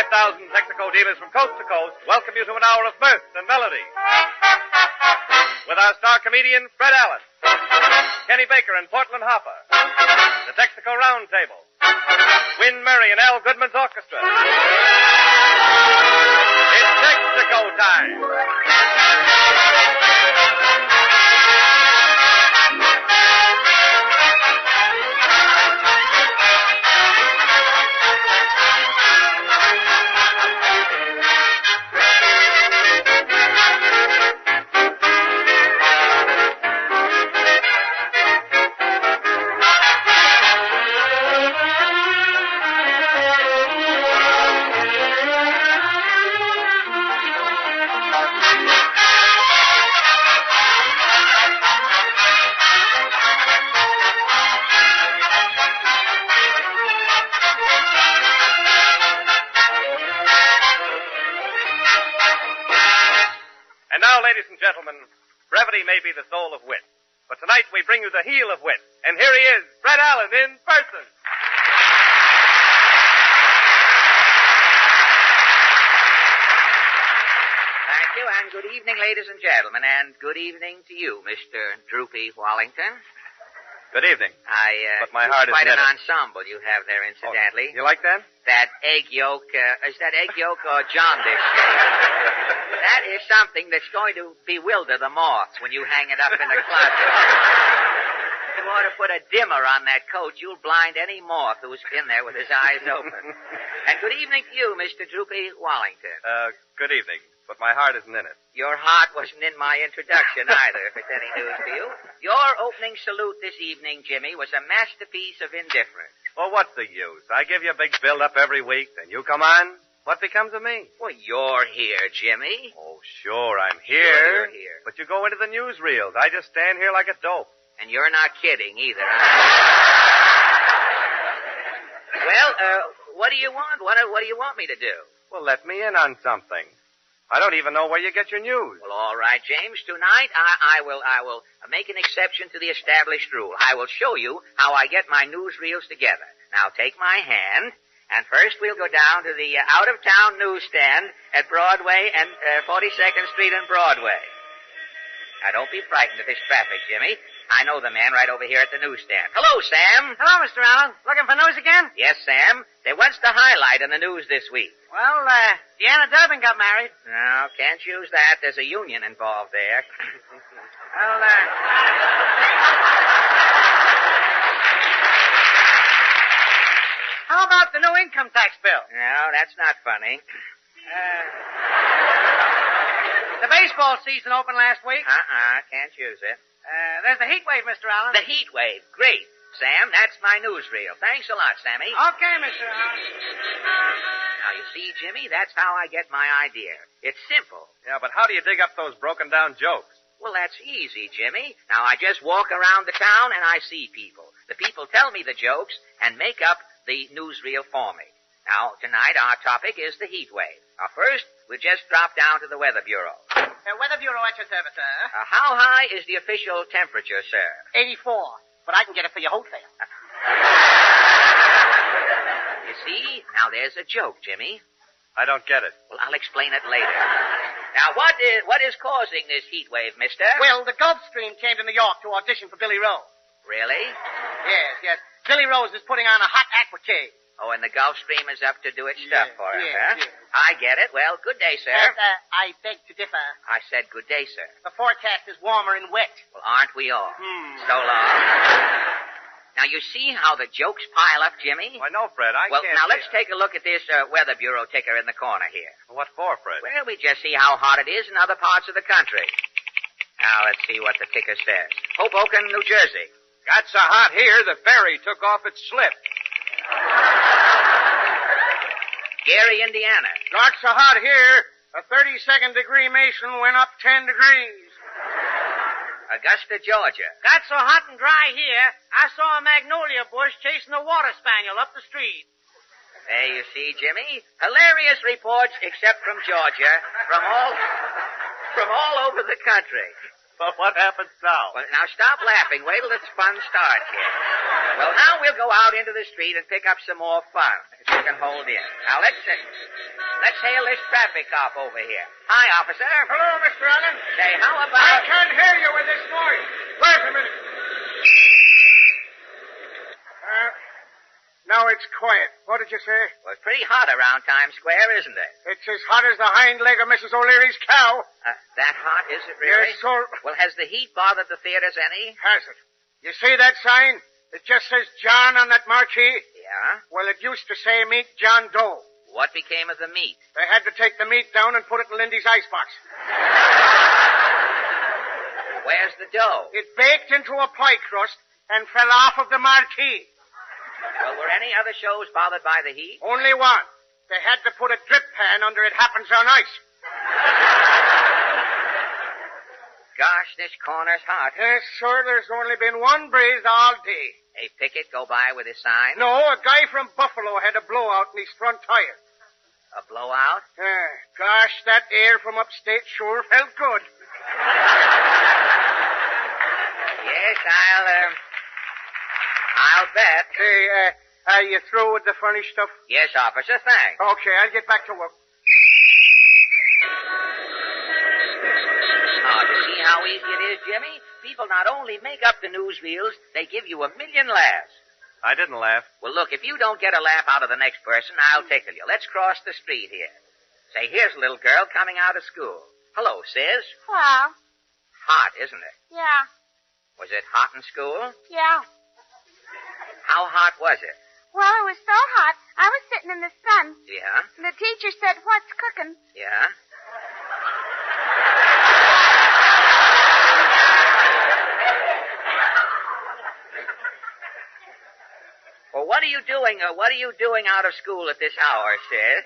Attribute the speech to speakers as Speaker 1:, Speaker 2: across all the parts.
Speaker 1: 5,000 Texaco dealers from coast to coast welcome you to an hour of mirth and melody. With our star comedian, Fred Allen, Kenny Baker and Portland Hoffa, the Texaco Roundtable, Win Murray and Al Goodman's orchestra. It's Texaco time. And now, ladies and gentlemen, brevity may be the soul of wit. But tonight we bring you the heel of wit. And here he is, Fred Allen, in person.
Speaker 2: Thank you, and good evening, ladies and gentlemen, and good evening to you, Mr. Droopy Wallington.
Speaker 1: Good evening. But my heart is
Speaker 2: quite
Speaker 1: in
Speaker 2: an
Speaker 1: it.
Speaker 2: ensemble you have there, incidentally.
Speaker 1: Oh, you like that?
Speaker 2: That egg yolk, is that egg yolk or jaundice? That is something that's going to bewilder the moths when you hang it up in the closet. If you want to put a dimmer on that coat, you'll blind any moth who's in there with his eyes open. And good evening to you, Mr. Droopy Wallington.
Speaker 1: Good evening. But my heart isn't in it.
Speaker 2: Your heart wasn't in my introduction either, if it's any news to you. Your opening salute this evening, Jimmy, was a masterpiece of indifference.
Speaker 1: Well, what's the use? I give you a big build-up every week, then you come on. What becomes of me?
Speaker 2: Well, you're here, Jimmy.
Speaker 1: Oh, sure, I'm here.
Speaker 2: Sure, you're here.
Speaker 1: But you go into the newsreels. I just stand here like a dope.
Speaker 2: And you're not kidding either. Well, what do you want? What do you want me to do?
Speaker 1: Well, let me in on something. I don't even know where you get your news.
Speaker 2: Well, all right, James. Tonight, I will make an exception to the established rule. I will show you how I get my newsreels together. Now, take my hand, and first we'll go down to the out-of-town newsstand at Broadway and 42nd Street and Broadway. Now, don't be frightened of this traffic, Jimmy. I know the man right over here at the newsstand. Hello, Sam.
Speaker 3: Hello, Mr. Allen. Looking for news again?
Speaker 2: Yes, Sam. They what's the highlight in the news this week?
Speaker 3: Well, Deanna Durbin got married.
Speaker 2: No, can't use that. There's a union involved there.
Speaker 3: Well, how about the new income tax bill?
Speaker 2: No, that's not funny.
Speaker 3: The baseball season opened last week.
Speaker 2: Can't use it.
Speaker 3: There's the heat wave, Mr. Allen.
Speaker 2: The heat wave. Great. Sam, that's my newsreel. Thanks a lot, Sammy.
Speaker 3: Okay, Mr. Allen.
Speaker 2: Now, you see, Jimmy, that's how I get my idea. It's simple.
Speaker 1: Yeah, but how do you dig up those broken-down jokes?
Speaker 2: Well, that's easy, Jimmy. Now, I just walk around the town and I see people. The people tell me the jokes and make up the newsreel for me. Now, tonight our topic is the heat wave. Now, first, we'll just drop down to the Weather Bureau.
Speaker 3: Weather Bureau at your service, sir.
Speaker 2: How high is the official temperature, sir?
Speaker 3: 84. But I can get it for you wholesale.
Speaker 2: You see? Now, there's a joke, Jimmy.
Speaker 1: I don't get it.
Speaker 2: Well, I'll explain it later. Now, what is causing this heat wave, mister?
Speaker 3: Well, the Gulf Stream came to New York to audition for Billy Rose.
Speaker 2: Really?
Speaker 3: Yes. Billy Rose is putting on a hot aquacade.
Speaker 2: Oh, and the Gulf Stream is up to do its stuff for him, huh?
Speaker 3: Yes.
Speaker 2: I get it. Well, good day, sir.
Speaker 3: I beg to differ.
Speaker 2: I said good day, sir.
Speaker 3: The forecast is warmer and wet.
Speaker 2: Well, aren't we all? So long. Now, you see how the jokes pile up, Jimmy?
Speaker 1: Why, no, Fred, I
Speaker 2: well,
Speaker 1: can't...
Speaker 2: now, let's take a look at this Weather Bureau ticker in the corner here.
Speaker 1: What for, Fred?
Speaker 2: Well, we just see how hot it is in other parts of the country. Now, let's see what the ticker says. Hoboken, New Jersey.
Speaker 1: Got so hot here, the ferry took off its slip.
Speaker 2: Gary, Indiana.
Speaker 3: Got so hot here, a 32nd degree Mason went up 10 degrees.
Speaker 2: Augusta, Georgia.
Speaker 3: Got so hot and dry here, I saw a magnolia bush chasing a water spaniel up the street.
Speaker 2: There you see, Jimmy. Hilarious reports, except from Georgia, from all over the country.
Speaker 1: Well, what happens now?
Speaker 2: Well, now stop laughing. Wait till the fun starts here. Well, now we'll go out into the street and pick up some more fun, if you can hold in. Now, let's hail this traffic cop over here. Hi, officer.
Speaker 4: Hello, Mr. Allen.
Speaker 2: Say, how
Speaker 4: I
Speaker 2: about...
Speaker 4: can't hear you with this noise. Wait a minute. Now it's quiet. What did you say?
Speaker 2: Well, it's pretty hot around Times Square, isn't it?
Speaker 4: It's as hot as the hind leg of Mrs. O'Leary's cow.
Speaker 2: That hot, is it really?
Speaker 4: Yes, sir.
Speaker 2: Well, has the heat bothered the theaters any?
Speaker 4: Has it? You see that sign? It just says John on that marquee.
Speaker 2: Yeah?
Speaker 4: Well, it used to say Meet John Doe.
Speaker 2: What became of the meat?
Speaker 4: They had to take the meat down and put it in Lindy's icebox.
Speaker 2: Where's the dough?
Speaker 4: It baked into a pie crust and fell off of the marquee.
Speaker 2: Well, were any other shows bothered by the heat?
Speaker 4: Only one. They had to put a drip pan under It Happens on Ice.
Speaker 2: Gosh, this corner's hot.
Speaker 4: Yes, sir, there's only been one breeze all day.
Speaker 2: A picket go by with his sign?
Speaker 4: No, a guy from Buffalo had a blowout in his front tire.
Speaker 2: A blowout?
Speaker 4: Gosh, that air from upstate sure felt good.
Speaker 2: Yes, I'll bet.
Speaker 4: Say, are you through with the funny stuff?
Speaker 2: Yes, officer, thanks.
Speaker 4: Okay, I'll get back to work.
Speaker 2: Oh, to see how easy it is, Jimmy? People not only make up the newsreels, they give you 1,000,000 laughs.
Speaker 1: I didn't laugh.
Speaker 2: Well, look, if you don't get a laugh out of the next person, I'll tickle you. Let's cross the street here. Say, here's a little girl coming out of school. Hello, sis.
Speaker 5: Well,
Speaker 2: Hot, isn't it?
Speaker 5: yeah.
Speaker 2: Was it hot in school?
Speaker 5: Yeah.
Speaker 2: How hot was it?
Speaker 5: Well, it was so hot, I was sitting in the sun.
Speaker 2: Yeah?
Speaker 5: And the teacher said, "What's cooking?"
Speaker 2: Yeah? Well, what are you doing out of school at this hour, sis?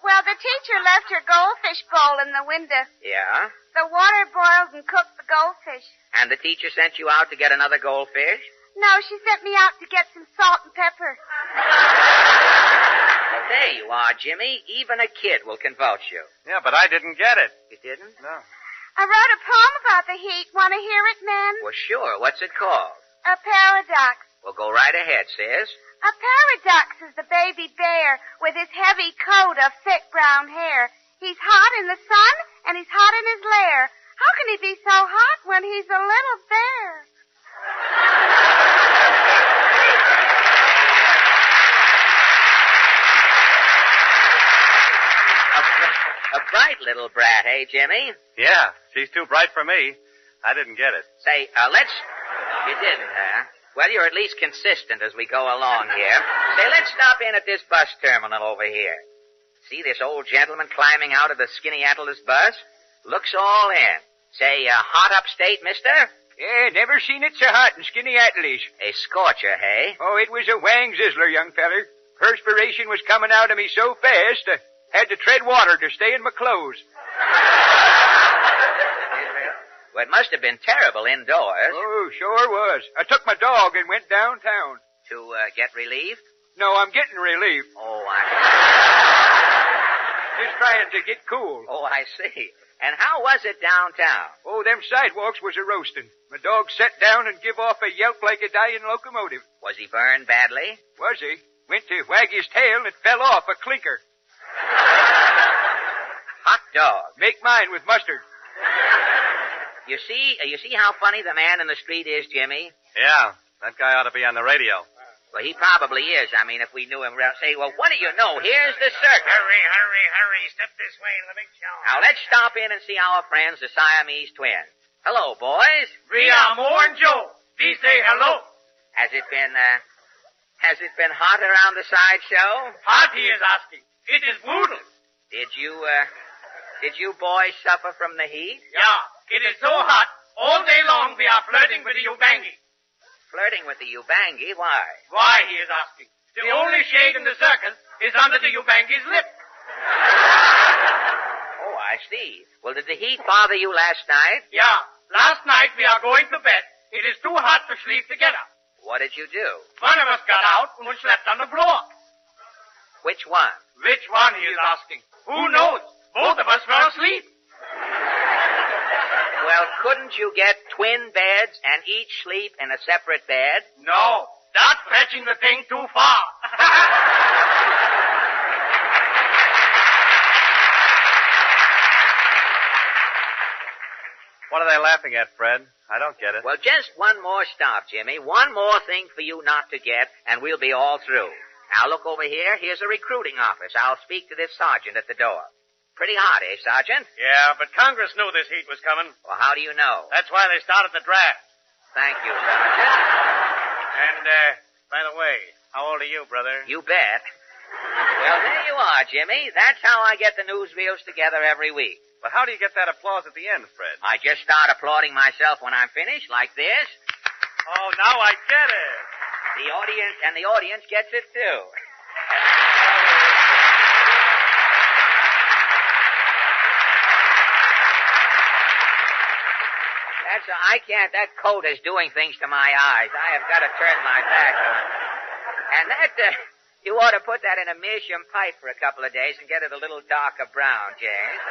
Speaker 5: Well, the teacher left her goldfish bowl in the window.
Speaker 2: Yeah?
Speaker 5: The water boiled and cooked the goldfish.
Speaker 2: And the teacher sent you out to get another goldfish?
Speaker 5: No, she sent me out to get some salt and pepper.
Speaker 2: Well, there you are, Jimmy. Even a kid will convulse you.
Speaker 1: Yeah, but I didn't get it.
Speaker 2: You didn't?
Speaker 1: No.
Speaker 5: I wrote a poem about the heat. Want to hear it, man?
Speaker 2: Well, sure. What's it called?
Speaker 5: A paradox.
Speaker 2: Well, go right ahead, sis.
Speaker 5: A paradox is the baby bear with his heavy coat of thick brown hair. He's hot in the sun and he's hot in his lair. How can he be so hot when he's a little bear?
Speaker 2: A bright little brat, eh, Jimmy?
Speaker 1: Yeah, she's too bright for me. I didn't get it.
Speaker 2: Say, You didn't, huh? Well, you're at least consistent as we go along here. Say, let's stop in at this bus terminal over here. See this old gentleman climbing out of the Skinny Atlas bus? Looks all in. Say, hot upstate, mister?
Speaker 6: Yeah, never seen it so hot in Skinny Atlas.
Speaker 2: A scorcher, hey?
Speaker 6: Oh, it was a wang zizzler, young feller. Perspiration was coming out of me so fast, I had to tread water to stay in my clothes.
Speaker 2: Well, it must have been terrible indoors.
Speaker 6: Oh, sure was. I took my dog and went downtown.
Speaker 2: To get relief?
Speaker 6: No, I'm getting relief.
Speaker 2: Oh,
Speaker 6: Just trying to get cool.
Speaker 2: Oh, I see. And how was it downtown?
Speaker 6: Oh, them sidewalks was a-roasting. My dog sat down and give off a yelp like a dying locomotive.
Speaker 2: Was he burned badly?
Speaker 6: Was he? Went to wag his tail and it fell off a clinker.
Speaker 2: Hot dog.
Speaker 6: Make mine with mustard.
Speaker 2: You see how funny the man in the street is, Jimmy?
Speaker 1: Yeah, that guy ought to be on the radio.
Speaker 2: Well, he probably is. I mean, if we knew him, say, well, what do you know? Here's the circus.
Speaker 3: Hurry. Step this way to the big show.
Speaker 2: Now, let's stop in and see our friends, the Siamese twins. Hello, boys.
Speaker 3: Ria, Mo, and Joe. Please say hello.
Speaker 2: Has it been hot around the sideshow?
Speaker 3: Hot, he is asking. It is brutal.
Speaker 2: Did you boys suffer from the heat?
Speaker 3: Yeah, it is so hot. All day long we are flirting with the Ubangi.
Speaker 2: Flirting with the Ubangi? Why?
Speaker 3: Why, he is asking. The only shade in the circus is under the Ubangi's lip.
Speaker 2: Oh, I see. Well, did the heat bother you last night?
Speaker 3: Yeah, last night we are going to bed. It is too hot to sleep together.
Speaker 2: What did you do?
Speaker 3: One of us got out and slept on the floor.
Speaker 2: Which one?
Speaker 3: Which one, he is asking. Who knows? Both of us fell asleep.
Speaker 2: Well, couldn't you get twin beds and each sleep in a separate bed?
Speaker 4: No, that's fetching the thing too far.
Speaker 1: What are they laughing at, Fred? I don't get it.
Speaker 2: Well, just one more stop, Jimmy. One more thing for you not to get, and we'll be all through. Now, look over here. Here's a recruiting office. I'll speak to this sergeant at the door. Pretty hot, eh, Sergeant?
Speaker 4: Yeah, but Congress knew this heat was coming.
Speaker 2: Well, how do you know?
Speaker 4: That's why they started the draft.
Speaker 2: Thank you, Sergeant.
Speaker 4: And, by the way, how old are you, brother?
Speaker 2: You bet. Well, there you are, Jimmy. That's how I get the newsreels together every week.
Speaker 1: But how do you get that applause at the end, Fred?
Speaker 2: I just start applauding myself when I'm finished, like this.
Speaker 1: Oh, now I get it.
Speaker 2: The audience gets it too. That coat is doing things to my eyes. I have got to turn my back on it. And you ought to put that in a meerschaum pipe for a couple of days and get it a little darker brown, James.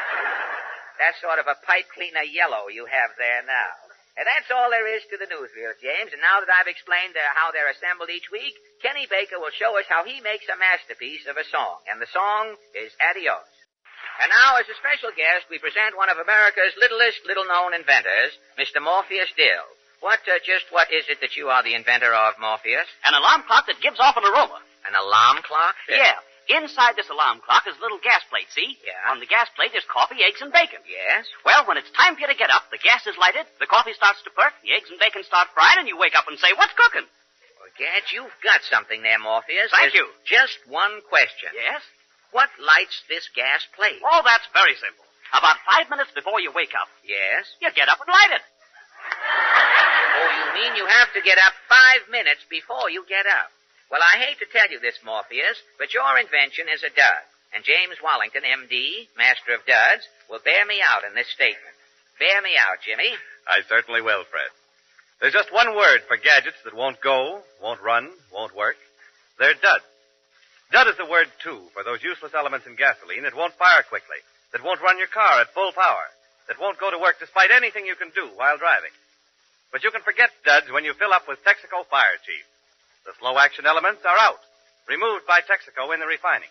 Speaker 2: That sort of a pipe cleaner yellow you have there now. And that's all there is to the newsreels, James. And now that I've explained how they're assembled each week, Kenny Baker will show us how he makes a masterpiece of a song. And the song is Adios. And now, as a special guest, we present one of America's littlest little-known inventors, Mr. Morpheus Dill. What is it that you are the inventor of, Morpheus?
Speaker 7: An alarm clock that gives off an aroma.
Speaker 2: An alarm clock?
Speaker 7: Yeah. Inside this alarm clock is a little gas plate, see?
Speaker 2: Yeah.
Speaker 7: On the gas plate is coffee, eggs, and bacon.
Speaker 2: Yes?
Speaker 7: Well, when it's time for you to get up, the gas is lighted, the coffee starts to perk, the eggs and bacon start frying, and you wake up and say, what's cooking?
Speaker 2: Well, Gad, you've got something there, Morpheus.
Speaker 7: Thank
Speaker 2: There's
Speaker 7: you.
Speaker 2: Just one question.
Speaker 7: Yes?
Speaker 2: What lights this gas plate?
Speaker 7: Oh, that's very simple. About 5 minutes before you wake up,
Speaker 2: Yes?
Speaker 7: you get up and light it.
Speaker 2: Oh, you mean you have to get up 5 minutes before you get up? Well, I hate to tell you this, Morpheus, but your invention is a dud. And James Wallington, M.D., Master of Duds, will bear me out in this statement. Bear me out, Jimmy.
Speaker 1: I certainly will, Fred. There's just one word for gadgets that won't go, won't run, won't work. They're duds. Dud is the word, too, for those useless elements in gasoline that won't fire quickly, that won't run your car at full power, that won't go to work despite anything you can do while driving. But you can forget duds when you fill up with Texaco Fire Chief. The slow-action elements are out, removed by Texaco in the refining.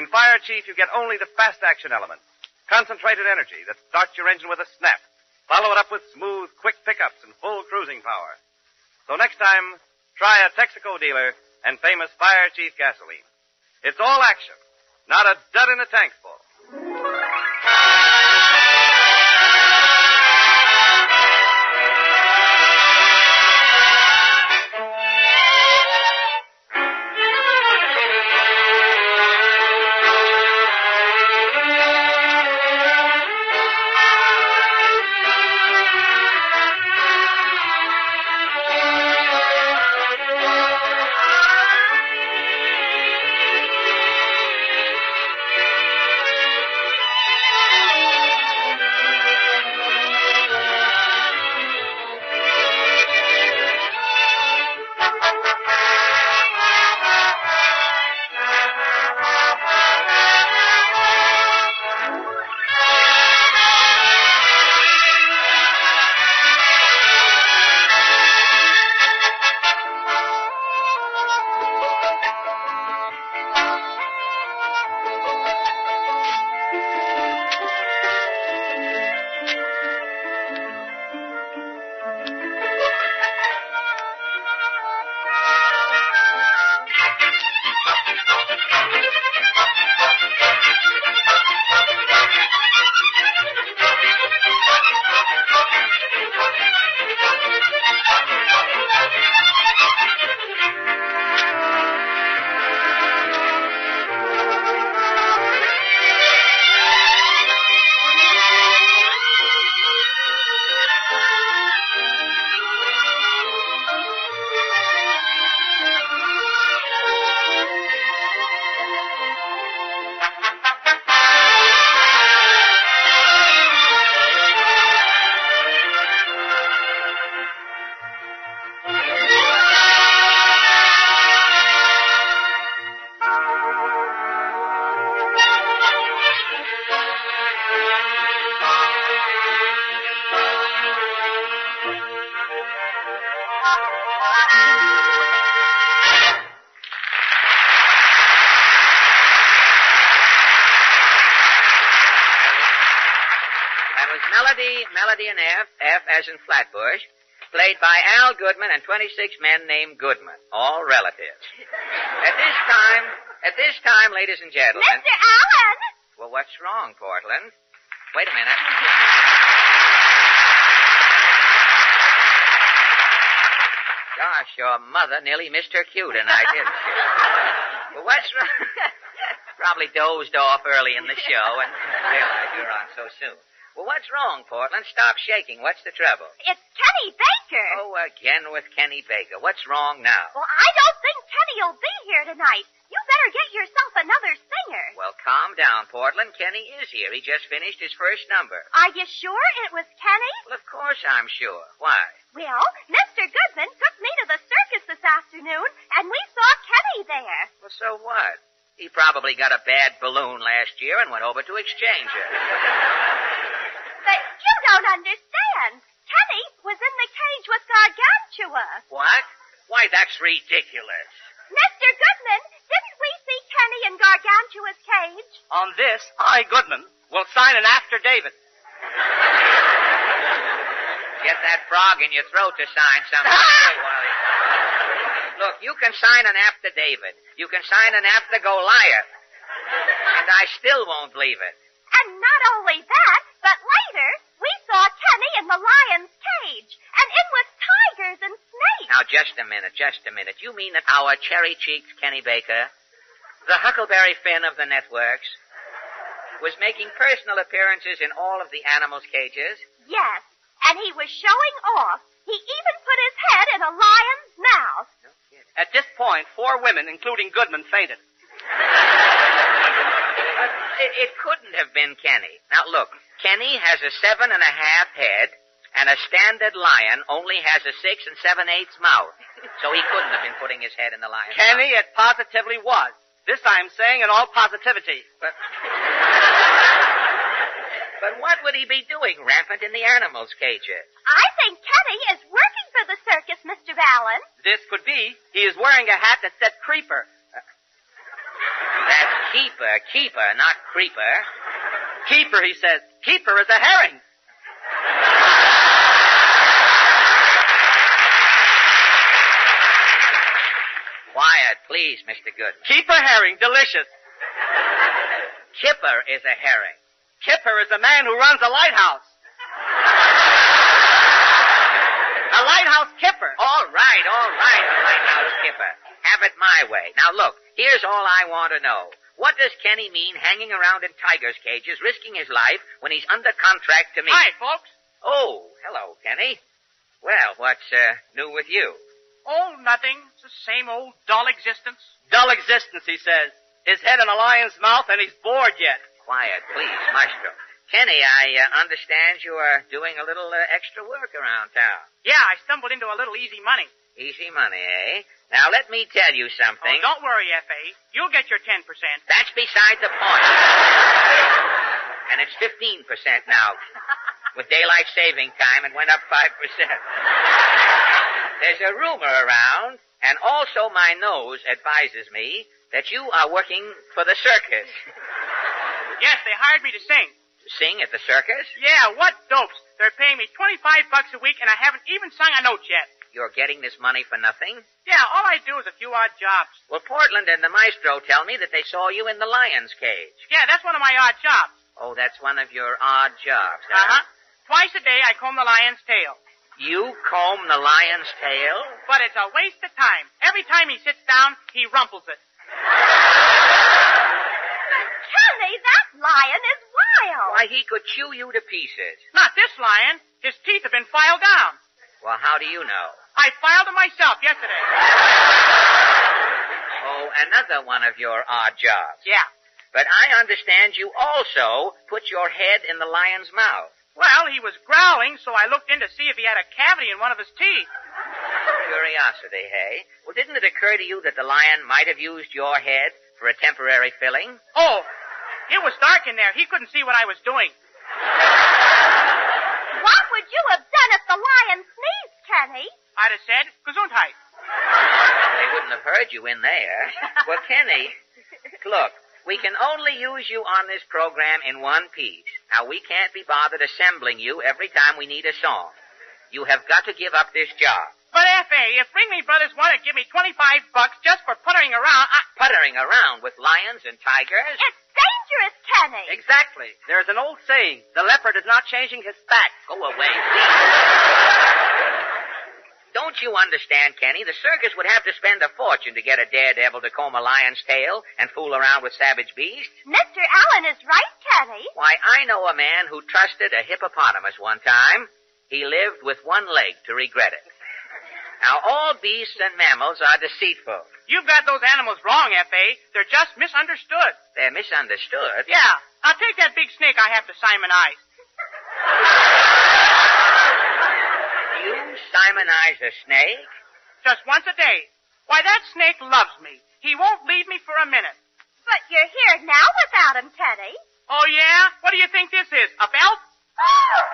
Speaker 1: In Fire Chief, you get only the fast-action elements, concentrated energy that starts your engine with a snap. Follow it up with smooth, quick pickups and full cruising power. So next time, try a Texaco dealer and famous Fire Chief gasoline. It's all action, not a dud in a tank full.
Speaker 2: That was Melody and F as in Flatbush, played by Al Goodman and 26 men named Goodman, all relatives. At this time, ladies and gentlemen...
Speaker 5: Mr. Allen!
Speaker 2: Well, what's wrong, Portland? Wait a minute. Gosh, your mother nearly missed her cue tonight, didn't she? Well, what's wrong? Probably dozed off early in the show and realized you were on so soon. Well, what's wrong, Portland? Stop shaking. What's the trouble?
Speaker 5: It's Kenny Baker.
Speaker 2: Oh, again with Kenny Baker. What's wrong now?
Speaker 5: Well, I don't think Kenny will be here tonight. You better get yourself another singer.
Speaker 2: Well, calm down, Portland. Kenny is here. He just finished his first number.
Speaker 5: Are you sure it was Kenny?
Speaker 2: Well, of course I'm sure. Why?
Speaker 5: Well, Mr. Goodman took me to the circus this afternoon, and we saw Kenny there.
Speaker 2: Well, so what? He probably got a bad balloon last year and went over to exchange it.
Speaker 5: But you don't understand. Kenny was in the cage with Gargantua.
Speaker 2: What? Why, that's ridiculous.
Speaker 5: Mr. Goodman, didn't we see Kenny in Gargantua's cage?
Speaker 7: On this, I, Goodman, will sign an affidavit.
Speaker 2: Get that frog in your throat to sign something. Wait, Wally. Look, you can sign an affidavit. You can sign an after-Goliath. And I still won't believe it.
Speaker 5: And not only that, but later, we saw Kenny in the lion's cage, and in with tigers and snakes.
Speaker 2: Now, just a minute. You mean that our cherry-cheeked Kenny Baker, the Huckleberry Finn of the networks, was making personal appearances in all of the animals' cages?
Speaker 5: Yes, and he was showing off. He even put his head in a lion's mouth.
Speaker 2: No kidding.
Speaker 7: At this point, 4 women, including Goodman, fainted.
Speaker 2: It couldn't have been Kenny. Now, look, Kenny has a 7.5 head, and a standard lion only has a 6 7/8 mouth. So he couldn't have been putting his head in the lion's
Speaker 7: Kenny,
Speaker 2: mouth.
Speaker 7: it positively was. This I'm saying in all positivity.
Speaker 2: But what would he be doing rampant in the animals' cages?
Speaker 5: I think Kenny is working for the circus, Mr. Allen.
Speaker 7: This could be. He is wearing a hat that said creeper.
Speaker 2: That's keeper, not creeper.
Speaker 7: Keeper, he says. Keeper is a herring.
Speaker 2: Quiet, please, Mr. Goodman.
Speaker 7: Keeper herring, delicious.
Speaker 2: Kipper is a herring.
Speaker 7: Kipper is a man who runs a lighthouse. A lighthouse kipper.
Speaker 2: All right, a lighthouse kipper. Have it my way. Now, look, here's all I want to know. What does Kenny mean hanging around in tigers' cages, risking his life when he's under contract to me?
Speaker 3: Hi, folks.
Speaker 2: Oh, hello, Kenny. Well, what's new with you?
Speaker 3: Oh, nothing. It's the same old dull existence.
Speaker 7: Dull existence, he says. His head in a lion's mouth, and he's bored yet.
Speaker 2: Quiet, please, Maestro. Kenny, I understand you are doing a little extra work around town.
Speaker 3: Yeah, I stumbled into a little easy money.
Speaker 2: Easy money, eh? Now, let me tell you something.
Speaker 3: Oh, don't worry, F.A. You'll get your 10%.
Speaker 2: That's beside the point. And it's 15% now. With daylight saving time, it went up 5%. There's a rumor around, and also my nose advises me, that you are working for the circus.
Speaker 3: Yes, they hired me to sing.
Speaker 2: To sing at the circus?
Speaker 3: Yeah, what dopes. They're paying me $25 a week, and I haven't even sung a note yet.
Speaker 2: You're getting this money for nothing?
Speaker 3: Yeah, all I do is a few odd jobs.
Speaker 2: Well, Portland and the maestro tell me that they saw you in the lion's cage.
Speaker 3: Yeah, that's one of my odd jobs.
Speaker 2: Oh, that's one of your odd jobs, huh?
Speaker 3: Uh-huh. Twice a day, I comb the lion's tail.
Speaker 2: You comb the lion's tail?
Speaker 3: But it's a waste of time. Every time he sits down, he rumples it.
Speaker 5: Kenny, that lion is wild.
Speaker 2: Why, he could chew you to pieces.
Speaker 3: Not this lion. His teeth have been filed down.
Speaker 2: Well, how do you know?
Speaker 3: I filed them myself yesterday.
Speaker 2: Oh, another one of your odd jobs.
Speaker 3: Yeah.
Speaker 2: But I understand you also put your head in the lion's mouth.
Speaker 3: Well, he was growling, so I looked in to see if he had a cavity in one of his teeth.
Speaker 2: Curiosity, hey? Well, didn't it occur to you that the lion might have used your head for a temporary filling?
Speaker 3: Oh, it was dark in there. He couldn't see what I was doing.
Speaker 5: What would you have done if the lion sneezed, Kenny?
Speaker 3: I'd have said, Gesundheit.
Speaker 2: couldn't have heard you in there. Well, Kenny, look, we can only use you on this program in one piece. Now, we can't be bothered assembling you every time we need a song. You have got to give up this job.
Speaker 3: But, F.A., if Ringley Brothers want to give me $25 just for puttering around,
Speaker 2: Puttering around with lions and tigers?
Speaker 5: It's dangerous, Kenny.
Speaker 7: Exactly. There's an old saying, the leopard is not changing his back.
Speaker 2: Go away, please. Don't you understand, Kenny? The circus would have to spend a fortune to get a daredevil to comb a lion's tail and fool around with savage beasts.
Speaker 5: Mr. Allen is right, Kenny.
Speaker 2: Why, I know a man who trusted a hippopotamus one time. He lived with one leg to regret it. Now, all beasts and mammals are deceitful.
Speaker 3: you've got those animals wrong, F.A. They're just misunderstood.
Speaker 2: They're misunderstood?
Speaker 3: Yeah. Now, take that big snake I have to simonize.
Speaker 2: You simonize a snake?
Speaker 3: Just once a day. Why, that snake loves me. He won't leave me for a minute.
Speaker 5: But you're here now without him, Teddy.
Speaker 3: Oh, yeah? What do you think this is, a belt?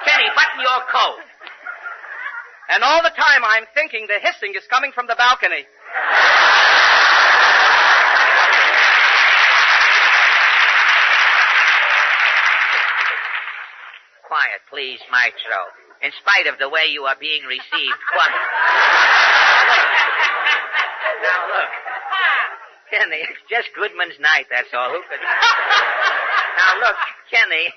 Speaker 2: Kenny, button your coat.
Speaker 7: And all the time I'm thinking the hissing is coming from the balcony.
Speaker 2: Quiet, please, Maestro. In spite of the way you are being received, quiet. Now, look. Kenny, it's just Goodman's night, that's all. Who could... Now, look, Kenny,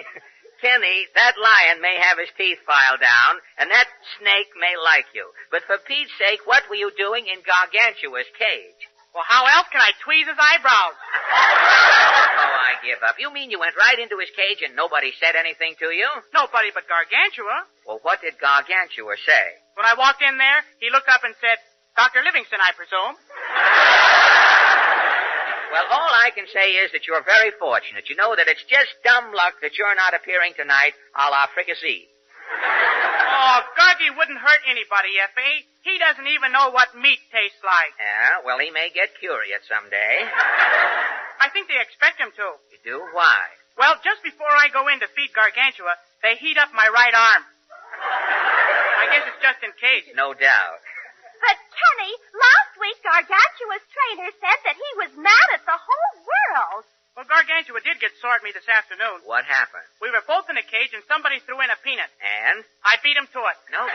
Speaker 2: that lion may have his teeth filed down, and that snake may like you. But for Pete's sake, what were you doing in Gargantua's cage?
Speaker 3: Well, how else can I tweeze his eyebrows?
Speaker 2: Oh, I give up. You mean you went right into his cage and nobody said anything to you?
Speaker 3: Nobody but Gargantua.
Speaker 2: Well, what did Gargantua say?
Speaker 3: When I walked in there, he looked up and said, Dr. Livingston, I presume.
Speaker 2: Well, all I can say is that you're very fortunate. You know that it's just dumb luck that you're not appearing tonight a la fricassee.
Speaker 3: Oh, Gargy wouldn't hurt anybody, F.A. He doesn't even know what meat tastes like.
Speaker 2: Yeah, well, he may get curious someday.
Speaker 3: I think they expect him to.
Speaker 2: You do? Why?
Speaker 3: Well, just before I go in to feed Gargantua, they heat up my right arm. I guess it's just in case.
Speaker 2: No doubt.
Speaker 5: But, Kenny, last week Gargantua's trainer said that he was mad at the whole world.
Speaker 3: Well, Gargantua did get sore at me this afternoon.
Speaker 2: What happened?
Speaker 3: We were both in a cage and somebody threw in a peanut.
Speaker 2: And?
Speaker 3: I beat him to it.
Speaker 2: No.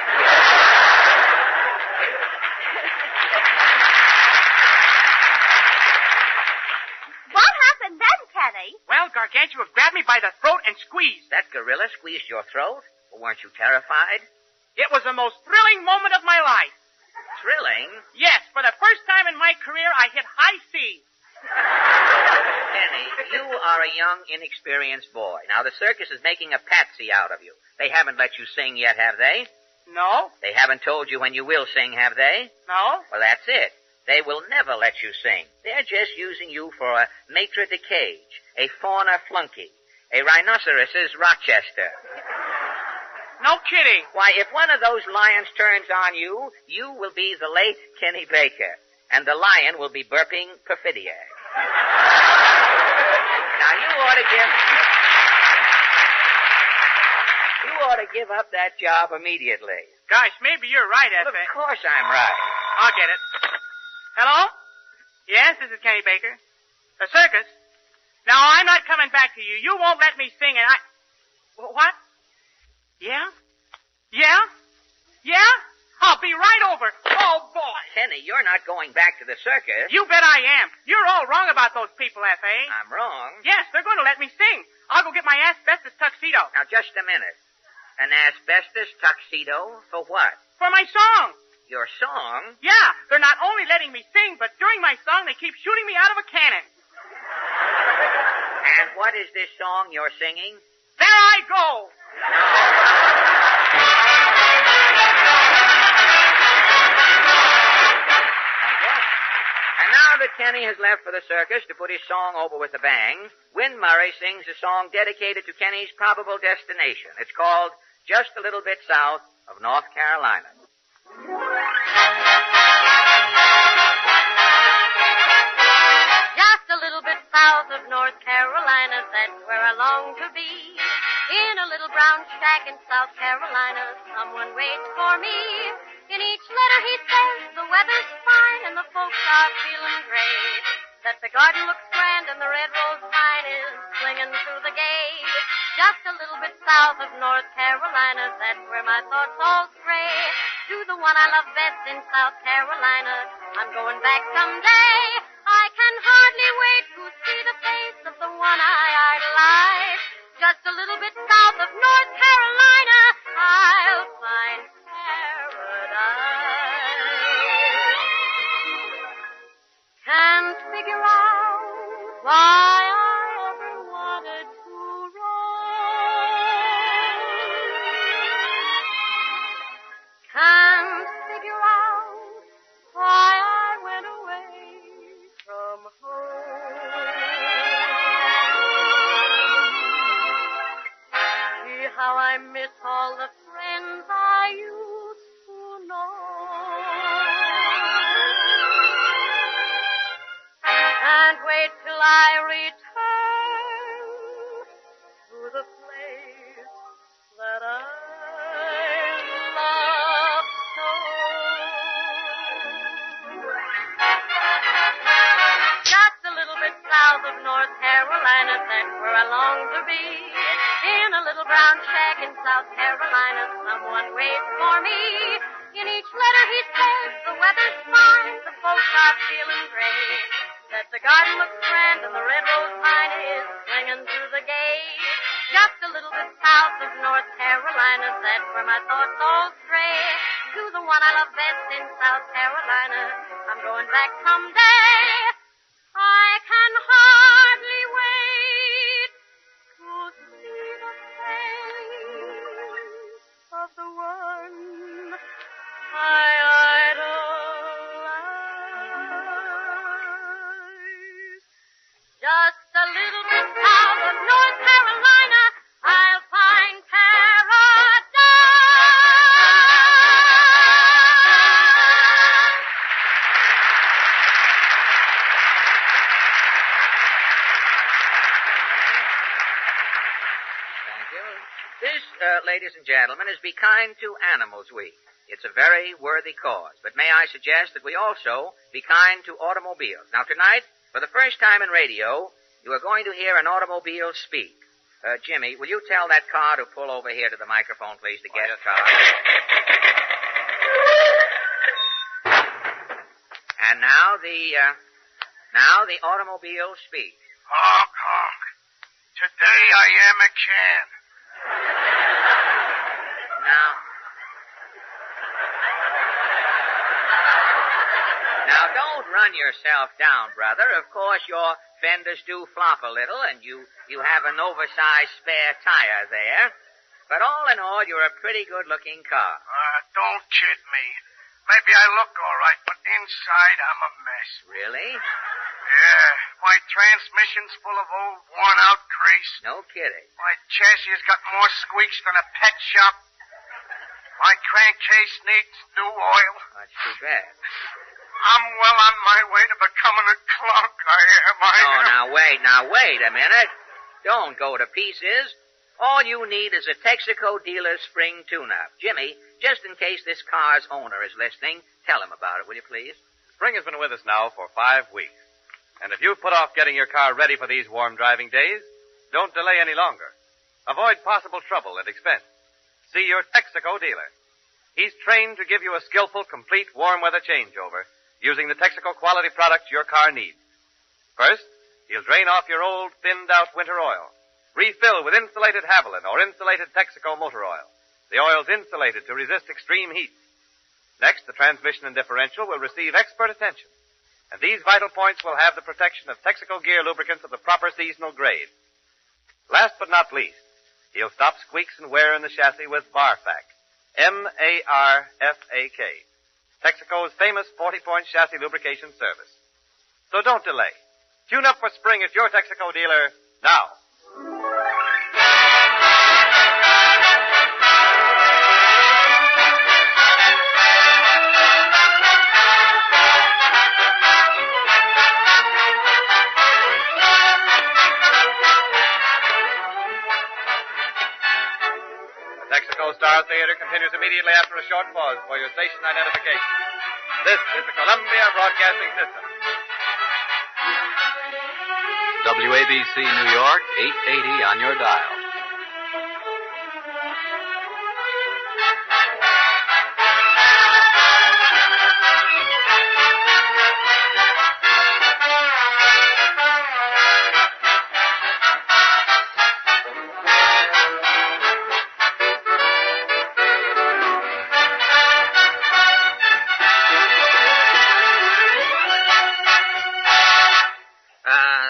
Speaker 5: What happened then, Kenny?
Speaker 3: Well, Gargantua grabbed me by the throat and squeezed.
Speaker 2: That gorilla squeezed your throat? Well, weren't you terrified?
Speaker 3: It was the most thrilling moment of my life.
Speaker 2: Thrilling?
Speaker 3: Yes, for the first time in my career, I hit high C.
Speaker 2: Penny, you are a young, inexperienced boy. Now, the circus is making a patsy out of you. They haven't let you sing yet, have they?
Speaker 3: No.
Speaker 2: They haven't told you when you will sing, have they?
Speaker 3: No.
Speaker 2: Well, that's it. They will never let you sing. They're just using you for a maitre de cage, a fauna flunky, a rhinoceros's Rochester.
Speaker 3: No kidding.
Speaker 2: Why, if one of those lions turns on you, you will be the late Kenny Baker, and the lion will be burping Perfidiac. Now, you ought to give up that job immediately.
Speaker 3: Gosh, maybe you're right,
Speaker 2: Well,
Speaker 3: F.A.
Speaker 2: of course I'm right.
Speaker 3: I'll get it. Hello? Yes, this is Kenny Baker. The circus? Now, I'm not coming back to you. You won't let me sing, and I... What? Yeah? Yeah? Yeah? I'll be right over. Oh, boy.
Speaker 2: Kenny, you're not going back to the circus.
Speaker 3: You bet I am. You're all wrong about those people, F.A.
Speaker 2: I'm wrong.
Speaker 3: Yes, they're going to let me sing. I'll go get my asbestos tuxedo.
Speaker 2: Now, just a minute. An asbestos tuxedo for what?
Speaker 3: For my song.
Speaker 2: Your song?
Speaker 3: Yeah, they're not only letting me sing, but during my song, they keep shooting me out of a cannon.
Speaker 2: And what is this song you're singing?
Speaker 3: There I go.
Speaker 2: And now that Kenny has left for the circus to put his song over with a bang, Win Murray sings a song dedicated to Kenny's probable destination. It's called Just a Little Bit South of North Carolina.
Speaker 8: Just a little bit south of North Carolina, that's where I long to be. In a little brown shack in South Carolina, someone waits for me. In each letter he says the weather's fine and the folks start feeling great. That the garden looks grand and the red rose vine is swinging through the gate. Just a little bit south of North Carolina, that's where my thoughts all stray. To the one I love best in South Carolina, I'm going back someday. I can hardly wait to see the face of the one I idolize. Just a little bit south of North Carolina, I'll find paradise. Can't figure out why I ever wanted to roam. Can't figure out why I went away from home. See how I miss all the friends I used to know. And wait till I return to the place that I love so. Just a little bit south of North Carolina, that's where I long to be. In a little brown shack in South Carolina, someone waits for me. In each letter he says the weather's fine, the folks are feeling great. That the garden looks grand and the red rose vine is swinging through the gate. Just a little bit south of North Carolina, that's where my thoughts all stray. To the one I love best in South Carolina, I'm going back someday. I can hardly wait to see the face of the one I idolize. Just a little bit south of North Carolina, I'll find paradise.
Speaker 2: Thank you. This, ladies and gentlemen, is Be Kind to Animals Week. It's a very worthy cause, but may I suggest that we also be kind to automobiles. Now, tonight, for the first time in radio, you are going to hear an automobile speak. Jimmy, will you tell that car to pull over here to the microphone, please, the guest car? And now the automobile speaks.
Speaker 4: Honk, honk. Today I am a can.
Speaker 2: Now, don't run yourself down, brother. Of course, your fenders do flop a little, and you have an oversized spare tire there. But all in all, you're a pretty good-looking car.
Speaker 4: Don't kid me. Maybe I look all right, but inside I'm a mess.
Speaker 2: Really?
Speaker 4: Yeah. My transmission's full of old, worn-out grease.
Speaker 2: No kidding.
Speaker 4: My chassis has got more squeaks than a pet shop. My crankcase needs new oil.
Speaker 2: That's too bad.
Speaker 4: I'm well on my way to becoming a clunk, I am.
Speaker 2: Now wait a minute. Don't go to pieces. All you need is a Texaco dealer's spring tune-up. Jimmy, just in case this car's owner is listening, tell him about it, will you please?
Speaker 1: Spring has been with us now for 5 weeks. And if you've put off getting your car ready for these warm driving days, don't delay any longer. Avoid possible trouble and expense. See your Texaco dealer. He's trained to give you a skillful, complete warm weather changeover using the Texaco quality products your car needs. First, he'll drain off your old, thinned-out winter oil. Refill with insulated Haviland or insulated Texaco motor oil. The oil's insulated to resist extreme heat. Next, the transmission and differential will receive expert attention. And these vital points will have the protection of Texaco gear lubricants of the proper seasonal grade. Last but not least, he'll stop squeaks and wear in the chassis with Barfac. M-A-R-F-A-K. Texaco's famous 40-point chassis lubrication service. So don't delay. Tune up for spring at your Texaco dealer now. Texaco Star Theater continues immediately after a short pause for your station identification. This is the Columbia Broadcasting System.
Speaker 9: WABC New York, 880 on your dial.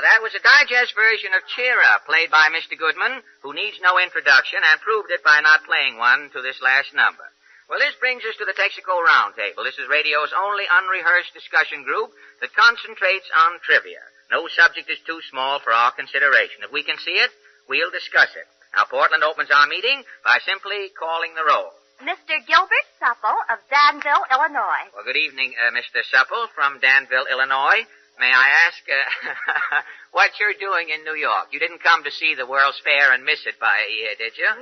Speaker 2: That was a digest version of Cheer Up, played by Mr. Goodman, who needs no introduction and proved it by not playing one to this last number. Well, this brings us to the Texaco Roundtable. This is radio's only unrehearsed discussion group that concentrates on trivia. No subject is too small for our consideration. If we can see it, we'll discuss it. Now, Portland opens our meeting by simply calling the roll.
Speaker 5: Mr. Gilbert Supple of Danville, Illinois.
Speaker 2: Well, good evening, Mr. Supple from Danville, Illinois. May I ask what you're doing in New York? You didn't come to see the World's Fair and miss it did you?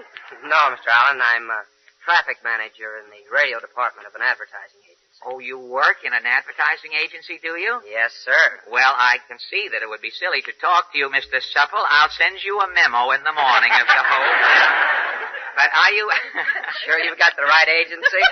Speaker 10: No, Mr. Allen. I'm a traffic manager in the radio department of an advertising agency.
Speaker 2: Oh, you work in an advertising agency, do you?
Speaker 10: Yes, sir.
Speaker 2: Well, I can see that it would be silly to talk to you, Mr. Supple. I'll send you a memo in the morning of the whole thing. But are you...
Speaker 10: Sure you've got the right agency?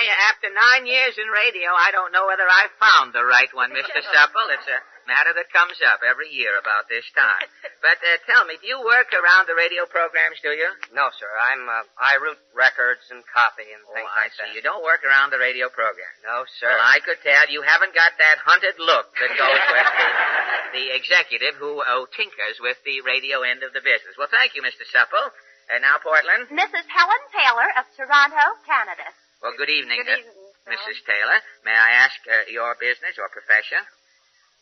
Speaker 2: After 9 years in radio, I don't know whether I've found the right one, Mr. Supple. It's a matter that comes up every year about this time. But tell me, do you work around the radio programs, do you?
Speaker 10: No, sir. I route records and copy and things like that.
Speaker 2: You don't work around the radio program.
Speaker 10: No, sir.
Speaker 2: Well, I could tell you haven't got that hunted look that goes with the executive who tinkers with the radio end of the business. Well, thank you, Mr. Supple. Now, Portland.
Speaker 5: Mrs. Helen Taylor of Toronto, Canada.
Speaker 2: Well, good evening,
Speaker 5: Good evening,
Speaker 2: Mrs. Taylor. May I ask your business or profession?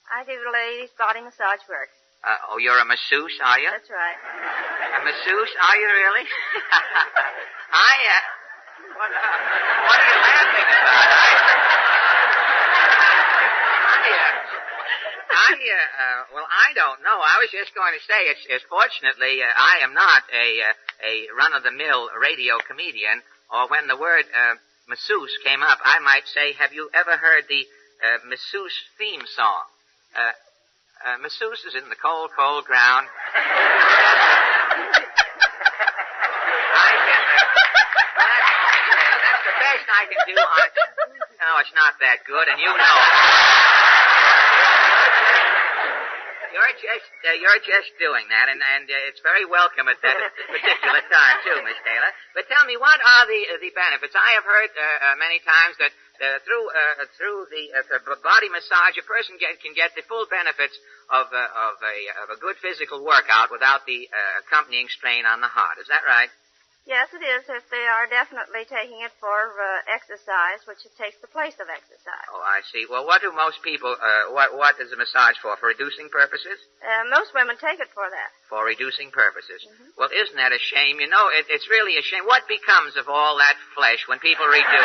Speaker 11: I do ladies' body massage work.
Speaker 2: You're a masseuse, are you?
Speaker 11: That's right.
Speaker 2: A masseuse? Are you really? What are you laughing about? Well, I don't know. I was just going to say, it's fortunately, I am not a run-of-the-mill radio comedian, or when the word masseuse came up, I might say, have you ever heard the masseuse theme song? Masseuse is in the cold, cold ground. That's the best I can do. No, it's not that good, and you know it. You're just doing that, and it's very welcome at that particular time, too, Miss Taylor. But tell me, what are the benefits? I have heard many times that through the body massage, a person can get the full benefits of a good physical workout without the accompanying strain on the heart. Is that right?
Speaker 11: Yes, it is, if they are definitely taking it for exercise, which it takes the place of exercise.
Speaker 2: Oh, I see. Well, what do most people, what is a massage for reducing purposes?
Speaker 11: Most women take it for that.
Speaker 2: For reducing purposes. Mm-hmm. Well, isn't that a shame? You know, it's really a shame. What becomes of all that flesh when people reduce?
Speaker 11: Well,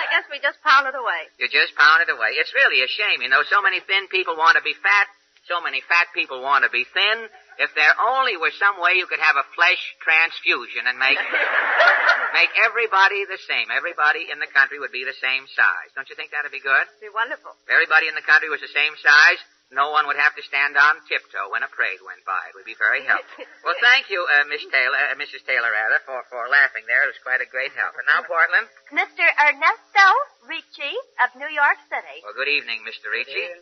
Speaker 11: I guess we just pound it away.
Speaker 2: You just pound it away. It's really a shame, you know. So many thin people want to be fat. So many fat people want to be thin. If there only were some way you could have a flesh transfusion and make everybody the same. Everybody in the country would be the same size. Don't you think that would be good?
Speaker 11: It'd be wonderful.
Speaker 2: If everybody in the country was the same size, no one would have to stand on tiptoe when a parade went by. It would be very helpful. Well, thank you, Mrs. Taylor, for laughing there. It was quite a great help. And now, Portland.
Speaker 5: Mr. Ernesto Ricci of New York City.
Speaker 2: Well, good evening, Mr. Ricci.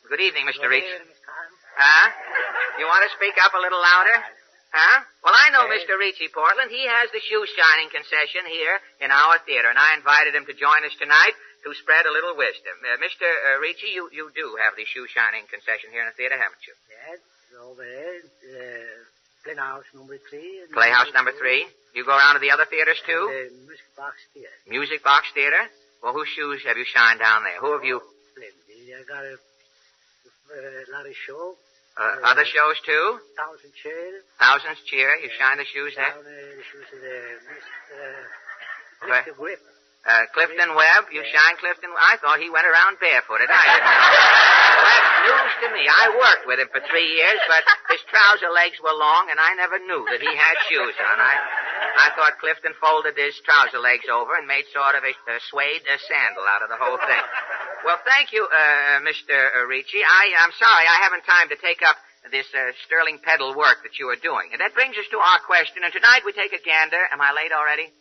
Speaker 2: Good evening, Mr. Ricci. Huh? You want to speak up a little louder? Huh? Well, I know Mr. Ricci, Portland. He has the shoe shining concession here in our theater, and I invited him to join us tonight to spread a little wisdom. Mr. Ricci, you do have the shoe shining concession here in the theater, haven't you?
Speaker 12: Yes, over there. Playhouse number 3.
Speaker 2: Playhouse number 3. You go around to the other theaters, too?
Speaker 12: Music Box Theater.
Speaker 2: Music Box Theater? Well, whose shoes have you shined down there? Who have you...
Speaker 12: I got a lot of shows.
Speaker 2: Other shows, too?
Speaker 12: Thousand Cheer.
Speaker 2: Thousand's Cheer. You shine the shoes there?
Speaker 12: The shoes of Clifton Webb.
Speaker 2: Clifton Webb? You shine Clifton Webb? I thought he went around barefooted. I didn't know. That's news to me. I worked with him for 3 years, but his trouser legs were long, and I never knew that he had shoes on. I thought Clifton folded his trouser legs over and made sort of a suede sandal out of the whole thing. Well, thank you, Mr. Ricci. I'm sorry I haven't time to take up this sterling pedal work that you are doing. And that brings us to our question. And tonight we take a gander. Am I late already?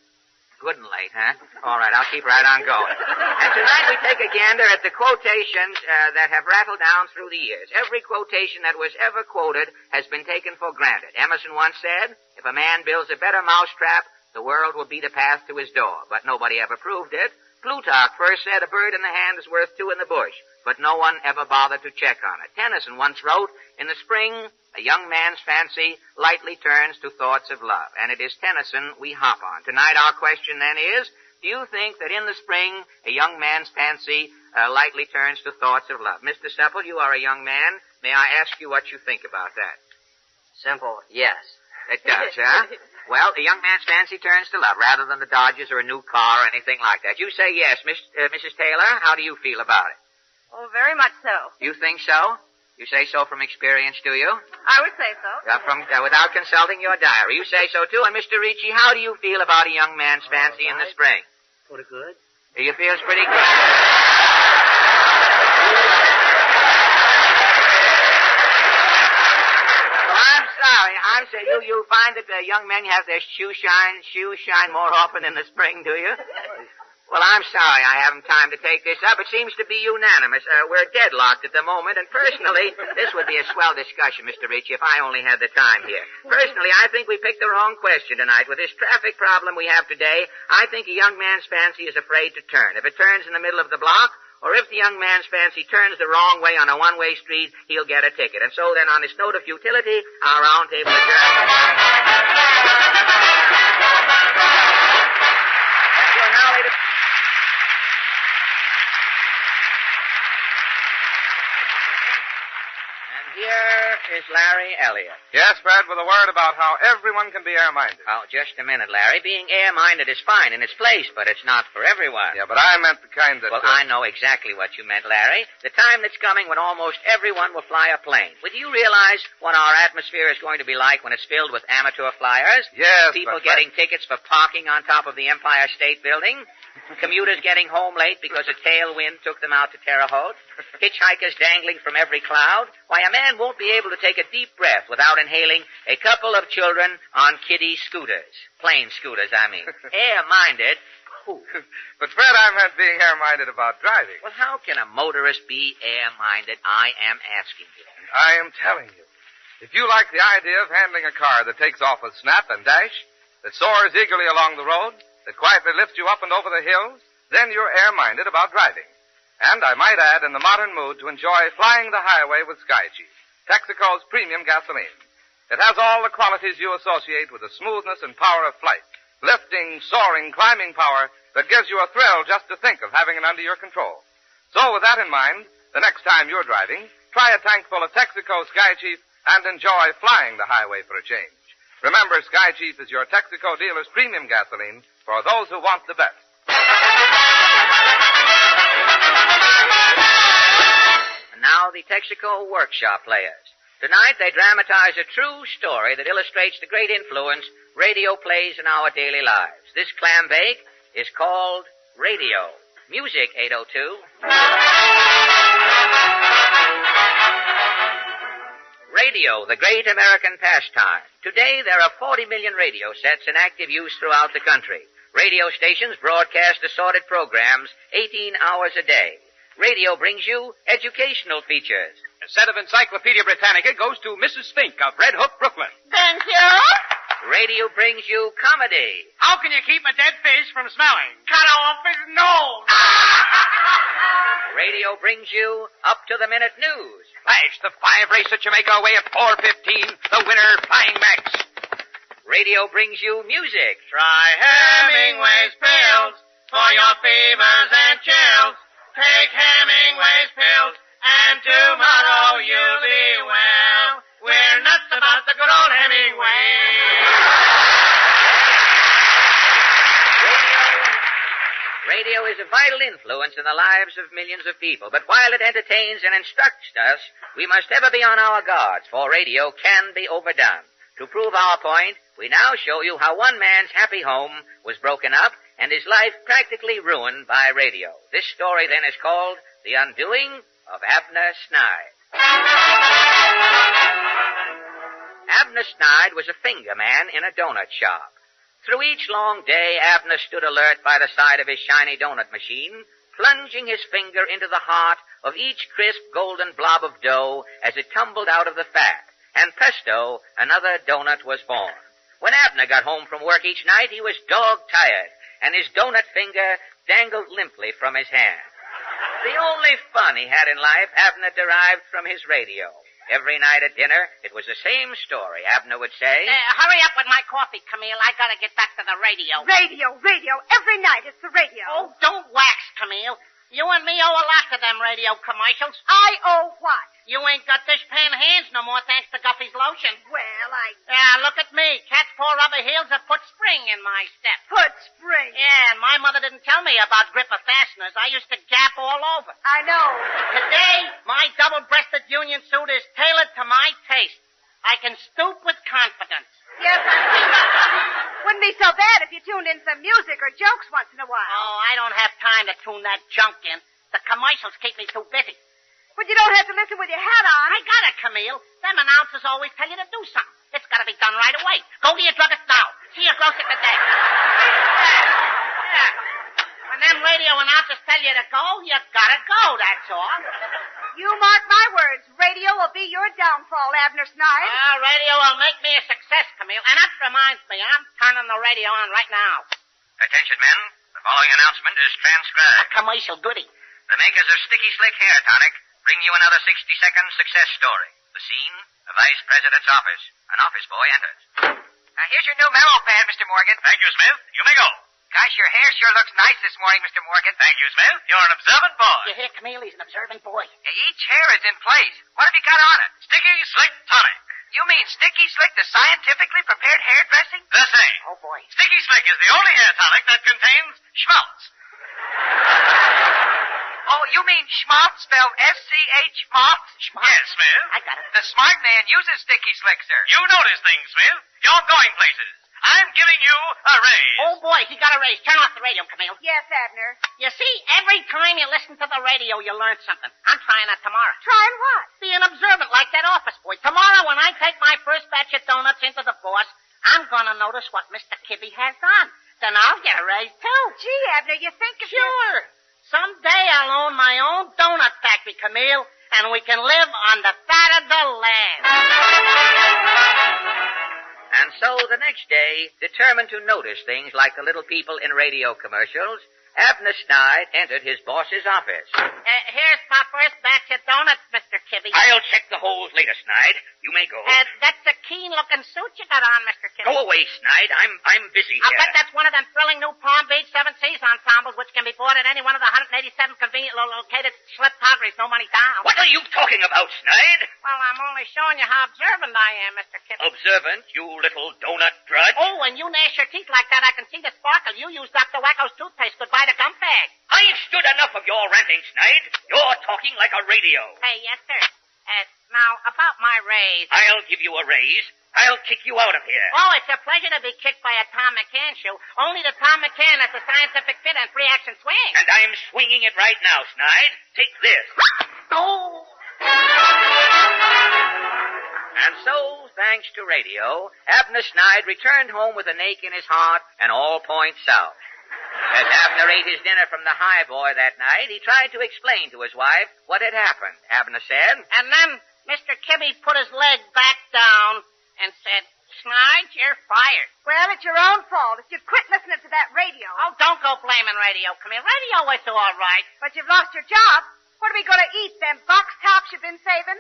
Speaker 2: Good and late, huh? All right, I'll keep right on going. And tonight we take a gander at the quotations that have rattled down through the years. Every quotation that was ever quoted has been taken for granted. Emerson once said, if a man builds a better mousetrap, the world will be the path to his door. But nobody ever proved it. Plutarch first said a bird in the hand is worth 2 in the bush, but no one ever bothered to check on it. Tennyson once wrote, in the spring, a young man's fancy lightly turns to thoughts of love. And it is Tennyson we hop on. Tonight our question then is, do you think that in the spring, a young man's fancy lightly turns to thoughts of love? Mr. Supple, you are a young man. May I ask you what you think about that?
Speaker 10: Simple, yes.
Speaker 2: It does, huh? Well, a young man's fancy turns to love rather than the Dodgers or a new car or anything like that. You say yes. Mrs. Taylor, how do you feel about it?
Speaker 11: Oh, very much so.
Speaker 2: You think so? You say so from experience, do you?
Speaker 11: I would say so.
Speaker 2: Without consulting your diary. You say so, too. And Mr. Ricci, how do you feel about a young man's fancy in the spring?
Speaker 12: Pretty good.
Speaker 2: You feels pretty good. I'm saying you find that young men have their shoes shine more often in the spring, do you? Well, I'm sorry I haven't time to take this up. It seems to be unanimous. We're deadlocked at the moment, and personally, this would be a swell discussion, Mr. Ricci, if I only had the time here. Personally, I think we picked the wrong question tonight. With this traffic problem we have today, I think a young man's fancy is afraid to turn. If it turns in the middle of the block, or if the young man's fancy turns the wrong way on a one-way street, he'll get a ticket. And so then, on this note of futility, our round table adjourned. And here is Larry Elliott.
Speaker 1: Yes, Fred, with a word about how everyone can be air-minded.
Speaker 2: Oh, just a minute, Larry. Being air-minded is fine in its place, but it's not for everyone.
Speaker 1: Yeah, but I meant the kind that...
Speaker 2: Well, I know exactly what you meant, Larry. The time that's coming when almost everyone will fly a plane. Well, do you realize what our atmosphere is going to be like when it's filled with amateur flyers?
Speaker 1: Yes,
Speaker 2: People
Speaker 1: but
Speaker 2: getting tickets for parking on top of the Empire State Building. Commuters getting home late because a tailwind took them out to Terre Haute. Hitchhikers dangling from every cloud. Why, a man won't be able to take a deep breath without inhaling a couple of children on kiddie scooters. Plain scooters, I mean. Air-minded.
Speaker 1: But, Fred, I meant being air-minded about driving.
Speaker 2: Well, how can a motorist be air-minded? I am asking you.
Speaker 1: I am telling you. If you like the idea of handling a car that takes off with snap and dash, that soars eagerly along the road, that quietly lifts you up and over the hills, then you're air-minded about driving. And I might add, in the modern mood, to enjoy flying the highway with Sky Chief, Texaco's premium gasoline. It has all the qualities you associate with the smoothness and power of flight. Lifting, soaring, climbing power that gives you a thrill just to think of having it under your control. So with that in mind, the next time you're driving, try a tank full of Texaco Sky Chief and enjoy flying the highway for a change. Remember, Sky Chief is your Texaco dealer's premium gasoline for those who want the best.
Speaker 2: And now the Texaco Workshop Players. Tonight they dramatize a true story that illustrates the great influence radio plays in our daily lives. This clam bake is called radio. Music, 802. Radio, the Great American Pastime. Today, there are 40 million radio sets in active use throughout the country. Radio stations broadcast assorted programs 18 hours a day. Radio brings you educational features.
Speaker 6: A set of Encyclopedia Britannica goes to Mrs. Fink of Red Hook, Brooklyn.
Speaker 3: Thank you.
Speaker 2: Radio brings you comedy.
Speaker 3: How can you keep a dead fish from smelling? Cut off his nose.
Speaker 2: Radio brings you up-to-the-minute news.
Speaker 6: Flash, the 5 race at Jamaica away at 4:15. The winner, Flying Max.
Speaker 2: Radio brings you music.
Speaker 3: Try Hemingway's pills for your fevers and chills. Take Hemingway's pills, and tomorrow you'll be well. We're nuts about the good old Hemingway.
Speaker 2: Radio is a vital influence in the lives of millions of people, but while it entertains and instructs us, we must ever be on our guards, for radio can be overdone. To prove our point, we now show you how one man's happy home was broken up and his life practically ruined by radio. This story then is called The Undoing of Abner Snyde. Abner Snyde was a finger man in a donut shop. Through each long day, Abner stood alert by the side of his shiny donut machine, plunging his finger into the heart of each crisp golden blob of dough as it tumbled out of the fat. And presto, another donut was born. When Abner got home from work each night, he was dog-tired, and his donut finger dangled limply from his hand. The only fun he had in life, Abner derived from his radio. Every night at dinner, it was the same story. Abner would say,
Speaker 13: Hurry up with my coffee, Camille. I gotta get back to the radio.
Speaker 11: Radio. Every night it's the radio.
Speaker 13: Oh, don't wax, Camille. You and me owe a lot to them radio commercials.
Speaker 11: I owe what?
Speaker 13: You ain't got dishpan hands no more thanks to Guffey's lotion.
Speaker 11: Well,
Speaker 13: Yeah, look at me. Cat's paw rubber heels have put spring in my step.
Speaker 11: Put spring?
Speaker 13: Yeah, and my mother didn't tell me about gripper fasteners. I used to gap all over.
Speaker 11: I know.
Speaker 13: Today, my double-breasted union suit is tailored to my taste. I can stoop with confidence.
Speaker 11: Yes. Wouldn't be so bad if you tuned in some music or jokes once in a while.
Speaker 13: Oh, I don't have time to tune that junk in. The commercials keep me too busy.
Speaker 11: But you don't have to listen with your hat on.
Speaker 13: I got it, Camille. Them announcers always tell you to do something. It's got to be done right away. Go to your druggist now. See your grocer today. Yeah. When them radio announcers tell you to go, you gotta go, that's all.
Speaker 11: You mark my words. Radio will be your downfall, Abner Snyde.
Speaker 13: Radio will make me a success, Camille. And that reminds me, I'm turning the radio on right now.
Speaker 14: Attention, men. The following announcement is transcribed.
Speaker 13: Commercial goodie.
Speaker 14: The makers of Sticky Slick Hair Tonic bring you another 60-second success story. The scene, the Vice President's office. An office boy enters.
Speaker 10: Here's your new memo pad, Mr. Morgan.
Speaker 14: Thank you, Smith. You may go.
Speaker 10: Gosh, your hair sure looks nice this morning, Mr. Morgan.
Speaker 14: Thank you, Smith. You're an observant boy.
Speaker 13: You hear, Camille? He's an observant boy.
Speaker 10: Each hair is in place. What have you got on it?
Speaker 14: Sticky Slick Tonic.
Speaker 10: You mean Sticky Slick, the scientifically prepared hair dressing?
Speaker 14: The same.
Speaker 13: Oh, boy.
Speaker 14: Sticky Slick is the only hair tonic that contains schmaltz.
Speaker 10: Oh, you mean schmaltz spelled S-C-H schmaltz?
Speaker 14: Yes, Smith.
Speaker 13: I got it.
Speaker 10: The smart man uses Sticky Slick, sir.
Speaker 14: You notice things, Smith. You're going places. I'm giving you a raise.
Speaker 13: Oh, boy, he got a raise. Turn off the radio, Camille.
Speaker 11: Yes, Abner.
Speaker 13: You see, every time you listen to the radio, you learn something. I'm trying that tomorrow.
Speaker 11: Trying what?
Speaker 13: Be an observant like that office boy. Tomorrow, when I take my first batch of donuts into the boss, I'm going to notice what Mr. Kibby has on. Then I'll get a raise, too.
Speaker 11: Gee, Abner, you think if
Speaker 13: Sure. Someday I'll own my own donut factory, Camille, and we can live on the fat of the land.
Speaker 2: And so the next day, determined to notice things like the little people in radio commercials, Abner Snyde entered his boss's office.
Speaker 13: Here's my first batch of donuts, Mr. Kibby.
Speaker 2: I'll check the holes later, Snyde. You may go.
Speaker 13: That's a keen-looking suit you got on, Mr. Kibby.
Speaker 2: Go away, Snyde. I'm busy
Speaker 13: I'll
Speaker 2: here.
Speaker 13: bet that's one of them thrilling new Palm Beach 7 Seas ensembles which can be bought at any one of the 187 conveniently located slip-toggeries, no money down.
Speaker 2: What are you talking about, Snyde?
Speaker 13: Well, I'm only showing you how observant I am, Mr. Kibby.
Speaker 2: Observant, you little donut drudge.
Speaker 13: Oh, when you gnash your teeth like that, I can see the sparkle. You use Dr. Wacko's toothpaste. Goodbye to gum bag.
Speaker 2: I've stood enough of your ranting, Snyde. You're talking like a radio.
Speaker 13: Hey, yes, sir. Now, about my raise.
Speaker 2: I'll give you a raise. I'll kick you out of here.
Speaker 13: Oh, it's a pleasure to be kicked by a Tom McCann shoe. Only the Tom McCann has a scientific fit and free action swing.
Speaker 2: And I'm swinging it right now, Snyde. Take this.
Speaker 13: Oh!
Speaker 2: And so, thanks to radio, Abner Snyde returned home with an ache in his heart and all points south. As Abner ate his dinner from the high boy that night, he tried to explain to his wife what had happened. Abner said,
Speaker 13: And then Mr. Kibby put his leg back down and said, Snyde, you're fired.
Speaker 11: Well, it's your own fault. If you'd quit listening to that radio.
Speaker 13: Oh, don't go blaming radio. Come here. Radio is all right.
Speaker 11: But you've lost your job. What are we going to eat, them box tops you've been saving?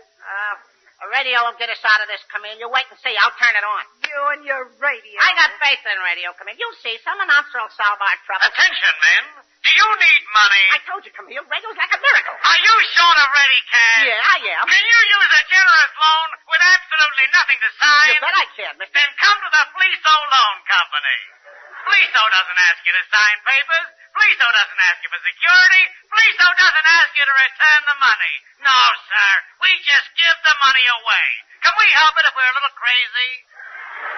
Speaker 13: The radio will get us out of this, Camille. You wait and see. I'll turn it on.
Speaker 11: You and your radio.
Speaker 13: I got faith in radio, Camille. You'll see. Some announcer will solve our trouble.
Speaker 14: Attention, men. Do you need money?
Speaker 13: I told you, Camille. Radio's like a miracle.
Speaker 14: Are you short of ready cash?
Speaker 13: Yeah, I am.
Speaker 14: Can you use a generous loan with absolutely nothing to sign?
Speaker 13: You bet I can, mister.
Speaker 14: Then come to the Fleeso Loan Company. Fleeso doesn't ask you to sign papers.
Speaker 4: Fleeso doesn't ask you for security. Fleeso doesn't ask you to return the money. No, sir. We just give the money away. Can we help it if we're a little crazy?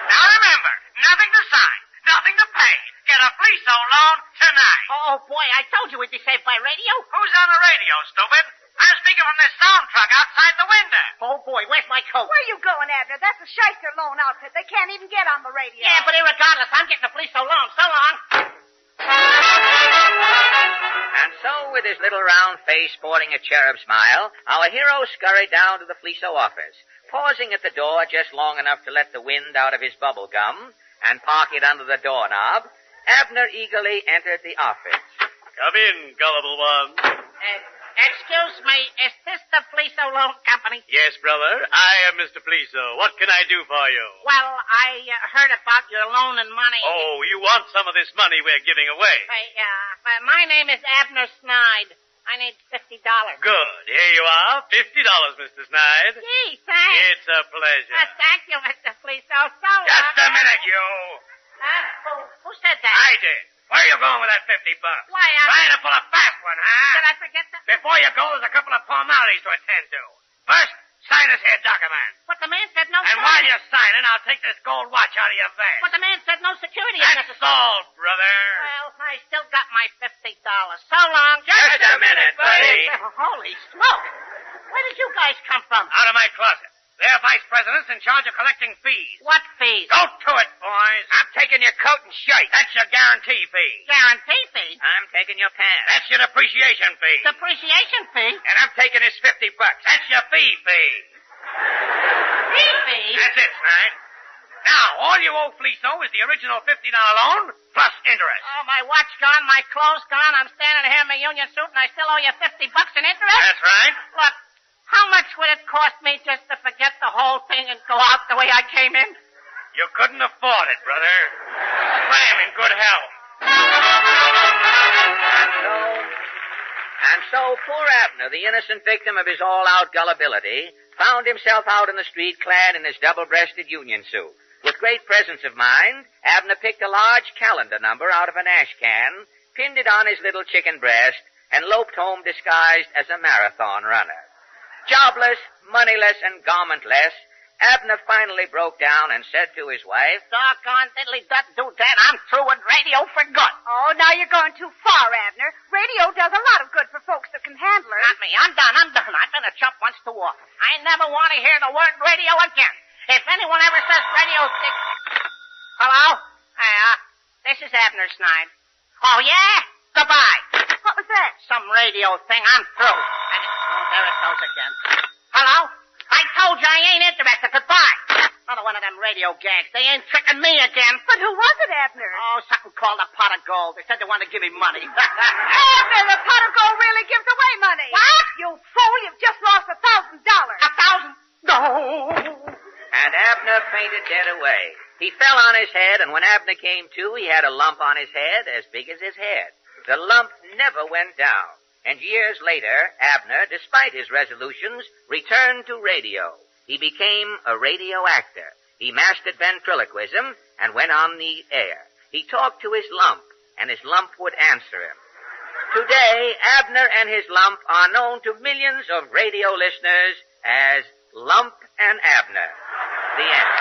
Speaker 4: Now remember, nothing to sign, nothing to pay. Get a Fleeso loan tonight.
Speaker 13: Oh, boy, I told you we'd be saved by radio.
Speaker 4: Who's on the radio, stupid? I'm speaking from this sound truck outside the window.
Speaker 13: Oh, boy, where's my coat?
Speaker 5: Where you going, Abner? That's a shyster loan outfit. They can't even get on the radio.
Speaker 13: Yeah, but irregardless, I'm getting a Fleeso loan. So long.
Speaker 2: And so, with his little round face sporting a cherub smile, our hero scurried down to the Fleeso office, pausing at the door just long enough to let the wind out of his bubble gum and park it under the doorknob. Abner eagerly entered the office.
Speaker 1: Come in, gullible one.
Speaker 13: Excuse me, is this the Fleeso Loan Company?
Speaker 1: Yes, brother. I am Mr. Fleeso. What can I do for you?
Speaker 13: Well, I heard about your loan and money.
Speaker 1: Oh, you want some of this money we're giving away?
Speaker 13: My name is Abner Snide. I need $50.
Speaker 1: Good. Here you are. $50, Mr. Snide.
Speaker 13: Gee, thanks.
Speaker 1: It's a pleasure.
Speaker 13: Thank you, Mr. Fleeso.
Speaker 4: Just a minute, you.
Speaker 13: Who said that?
Speaker 4: I did. Where are you going with that $50?
Speaker 13: Why,
Speaker 4: Trying to pull a fast one, huh?
Speaker 13: Did I forget that?
Speaker 4: Before you go, there's a couple of formalities to attend to. First, sign this here document.
Speaker 13: But the man said no
Speaker 4: And
Speaker 13: security.
Speaker 4: while you're signing, I'll take this gold watch out of your vest.
Speaker 13: But the man said no security.
Speaker 4: That's all, brother.
Speaker 13: Well, I still got my $50. So long.
Speaker 4: Just a minute, buddy.
Speaker 13: Holy smoke. Where did you guys come from?
Speaker 4: Out of my closet. They're vice presidents in charge of collecting fees.
Speaker 13: What fees?
Speaker 4: Go to it, boys. I'm taking your coat and shirt. That's your guarantee fee.
Speaker 13: Guarantee fee?
Speaker 2: I'm taking your pants.
Speaker 4: That's your depreciation fee.
Speaker 13: Depreciation fee?
Speaker 4: And I'm taking his $50. That's your fee.
Speaker 13: Fee?
Speaker 4: That's it, Snide. Now, all you owe Fleeso is the original $50 loan plus interest.
Speaker 13: Oh, my watch gone, my clothes gone. I'm standing here in my union suit, and I still owe you $50 in interest?
Speaker 4: That's right.
Speaker 13: Look, how much would it cost me just to forget the whole thing and go out the way I came in?
Speaker 4: You couldn't afford it, brother. Try him in good health.
Speaker 2: And so poor Abner, the innocent victim of his all-out gullibility, found himself out in the street clad in his double-breasted union suit. With great presence of mind, Abner picked a large calendar number out of an ash can, pinned it on his little chicken breast, and loped home disguised as a marathon runner. Jobless, moneyless, and garmentless, Abner finally broke down and said to his wife,
Speaker 13: Doggone diddly-dut-do-dat, I'm through with radio for good.
Speaker 5: Oh, now you're going too far, Abner. Radio does a lot of good for folks that can handle it.
Speaker 13: Not me. I'm done. I've been a chump once too often. I never want to hear the word radio again. If anyone ever says radio... Hello? This is Abner Snide. Oh, yeah? Goodbye.
Speaker 5: What was that?
Speaker 13: Some radio thing. I'm through. There it goes again. Hello? I told you I ain't interested. Goodbye. Another one of them radio gags. They ain't tricking me again.
Speaker 5: But who was it, Abner?
Speaker 13: Oh, something called a pot of gold. They said they wanted to give me money.
Speaker 5: Abner, the pot of gold really gives away money.
Speaker 13: What?
Speaker 5: You fool, you've just lost $1,000.
Speaker 13: $1,000? No.
Speaker 2: And Abner fainted dead away. He fell on his head, and when Abner came to, he had a lump on his head as big as his head. The lump never went down. And years later, Abner, despite his resolutions, returned to radio. He became a radio actor. He mastered ventriloquism and went on the air. He talked to his lump, and his lump would answer him. Today, Abner and his lump are known to millions of radio listeners as Lump and Abner. The end.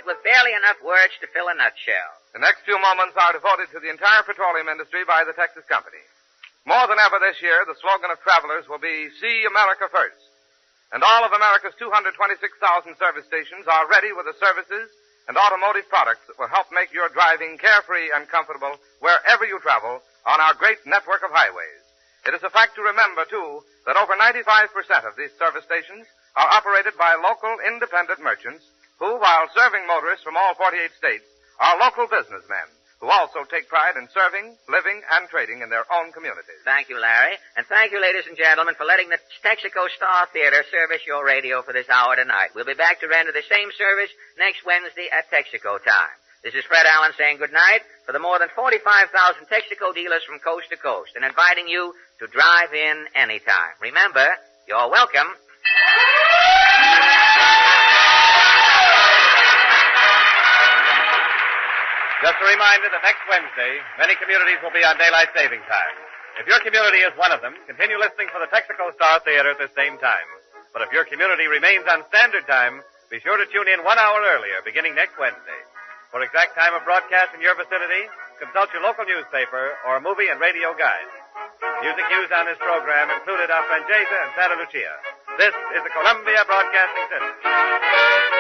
Speaker 2: With barely enough words to fill a nutshell.
Speaker 15: The next few moments are devoted to the entire petroleum industry by the Texas Company. More than ever this year, the slogan of travelers will be, See America First. And all of America's 226,000 service stations are ready with the services and automotive products that will help make your driving carefree and comfortable wherever you travel on our great network of highways. It is a fact to remember, too, that over 95% of these service stations are operated by local independent merchants who, while serving motorists from all 48 states, are local businessmen who also take pride in serving, living, and trading in their own communities.
Speaker 2: Thank you, Larry. And thank you, ladies and gentlemen, for letting the Texaco Star Theater service your radio for this hour tonight. We'll be back to render the same service next Wednesday at Texaco time. This is Fred Allen saying good night for the more than 45,000 Texaco dealers from coast to coast and inviting you to drive in anytime. Remember, you're welcome.
Speaker 1: Just a reminder that next Wednesday, many communities will be on daylight saving time. If your community is one of them, continue listening for the Texaco Star Theater at the same time. But if your community remains on standard time, be sure to tune in 1 hour earlier, beginning next Wednesday. For exact time of broadcast in your vicinity, consult your local newspaper or movie and radio guide. Music used on this program included Afranjeza and Santa Lucia. This is the Columbia Broadcasting System.